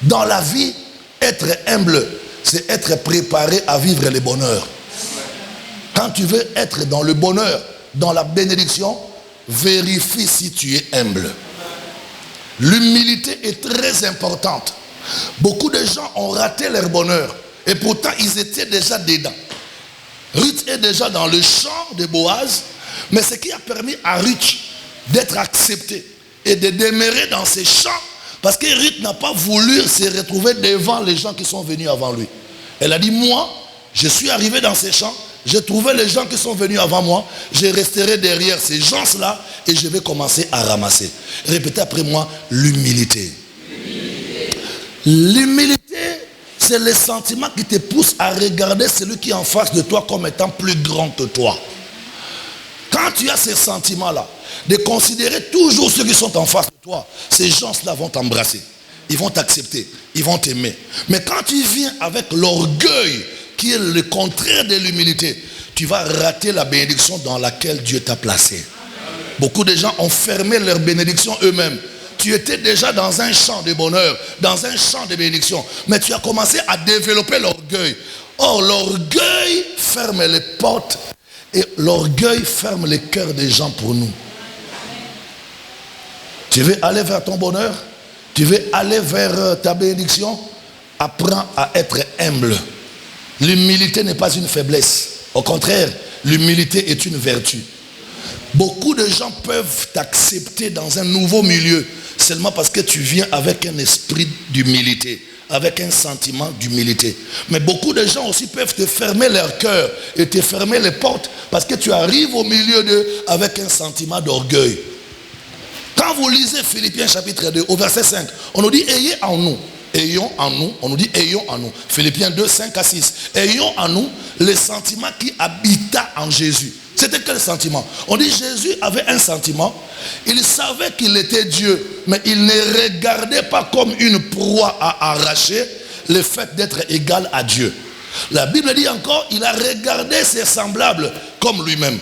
Dans la vie, être humble, c'est être préparé à vivre le bonheur. Quand tu veux être dans le bonheur, dans la bénédiction, vérifie si tu es humble. L'humilité est très importante. Beaucoup de gens ont raté leur bonheur et pourtant ils étaient déjà dedans. Ruth est déjà dans le champ de Boaz, mais ce qui a permis à Ruth d'être acceptée et de demeurer dans ces champs, parce que Ruth n'a pas voulu se retrouver devant les gens qui sont venus avant lui. Elle a dit, moi, je suis arrivé dans ces champs, j'ai trouvé les gens qui sont venus avant moi, je resterai derrière ces gens-là et je vais commencer à ramasser. Répétez après moi, l'humilité. L'humilité, c'est le sentiment qui te pousse à regarder celui qui est en face de toi comme étant plus grand que toi. Quand tu as ce sentiment-là, de considérer toujours ceux qui sont en face de toi, ces gens-là vont t'embrasser, ils vont t'accepter, ils vont t'aimer. Mais quand tu viens avec l'orgueil, qui est le contraire de l'humilité, tu vas rater la bénédiction dans laquelle Dieu t'a placé. Beaucoup de gens ont fermé leur bénédiction eux-mêmes. Tu étais déjà dans un champ de bonheur, dans un champ de bénédiction, mais tu as commencé à développer l'orgueil. Or, l'orgueil ferme les portes et l'orgueil ferme les cœurs des gens pour nous. Tu veux aller vers ton bonheur? Tu veux aller vers ta bénédiction? Apprends à être humble. L'humilité n'est pas une faiblesse. Au contraire, l'humilité est une vertu. Beaucoup de gens peuvent t'accepter dans un nouveau milieu seulement parce que tu viens avec un esprit d'humilité, avec un sentiment d'humilité. Mais beaucoup de gens aussi peuvent te fermer leur cœur et te fermer les portes parce que tu arrives au milieu d'eux avec un sentiment d'orgueil. Quand vous lisez Philippiens chapitre 2 au verset 5, on nous dit ayez en nous. Ayons en nous, on nous dit ayons en nous. Philippiens 2, 5 à 6. Ayons en nous le sentiment qui habita en Jésus. C'était quel sentiment? On dit Jésus avait un sentiment. Il savait qu'il était Dieu, mais il ne regardait pas comme une proie à arracher le fait d'être égal à Dieu. La Bible dit encore, il a regardé ses semblables comme lui-même.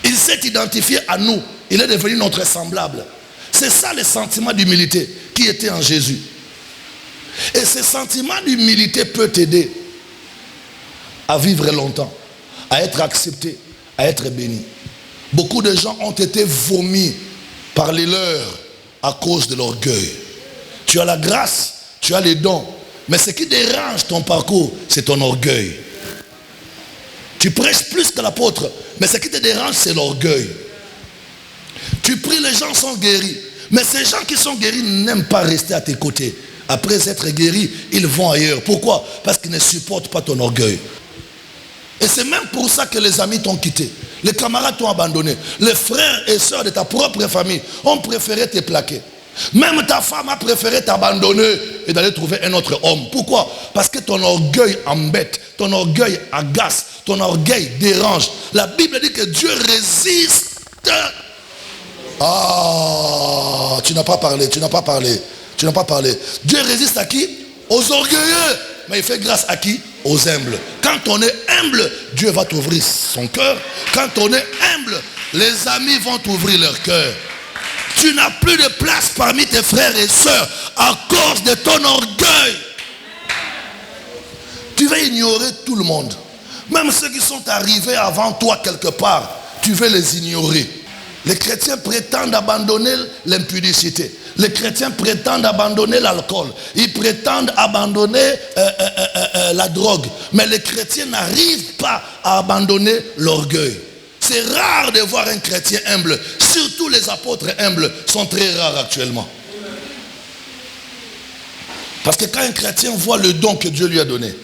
Il s'est identifié à nous. Il est devenu notre semblable. C'est ça le sentiment d'humilité qui était en Jésus. Et ce sentiment d'humilité peut t'aider à vivre longtemps, à être accepté, à être béni. Beaucoup de gens ont été vomis par les leurs à cause de l'orgueil. Tu as la grâce, tu as les dons, mais ce qui dérange ton parcours, c'est ton orgueil. Tu prêches plus que l'apôtre, mais ce qui te dérange, c'est l'orgueil. Tu pries, les gens sont guéris. Mais ces gens qui sont guéris n'aiment pas rester à tes côtés. Après être guéris, ils vont ailleurs. Pourquoi? Parce qu'ils ne supportent pas ton orgueil. Et c'est même pour ça que les amis t'ont quitté. Les camarades t'ont abandonné. Les frères et sœurs de ta propre famille ont préféré te plaquer. Même ta femme a préféré t'abandonner et d'aller trouver un autre homme. Pourquoi? Parce que ton orgueil embête, ton orgueil agace, ton orgueil dérange. La Bible dit que Dieu résiste. Ah, tu n'as pas parlé. Dieu résiste à qui? Aux orgueilleux. Mais il fait grâce à qui? Aux humbles. Quand on est humble, Dieu va t'ouvrir son cœur. Quand on est humble, les amis vont t'ouvrir leur cœur. Tu n'as plus de place parmi tes frères et sœurs à cause de ton orgueil. Tu vas ignorer tout le monde. Même ceux qui sont arrivés avant toi quelque part, tu veux les ignorer. Les chrétiens prétendent abandonner l'impudicité. Les chrétiens prétendent abandonner l'alcool. Ils prétendent abandonner la drogue. Mais les chrétiens n'arrivent pas à abandonner l'orgueil. C'est rare de voir un chrétien humble. Surtout les apôtres humbles sont très rares actuellement. Parce que quand un chrétien voit le don que Dieu lui a donné,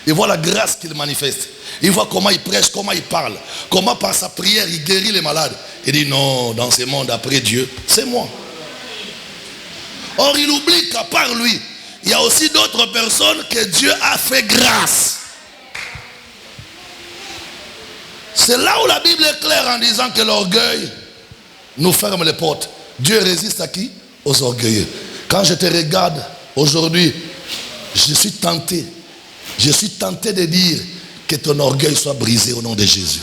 il voit la grâce qu'il manifeste, il voit comment il prêche, comment il parle, comment par sa prière il guérit les malades. Il dit non, dans ce monde après Dieu, c'est moi. Or il oublie qu'à part lui, il y a aussi d'autres personnes que Dieu a fait grâce. C'est là où la Bible est claire en disant que l'orgueil nous ferme les portes. Dieu résiste à qui? Aux orgueilleux. Quand je te regarde aujourd'hui, je suis tenté de dire que ton orgueil soit brisé au nom de Jésus.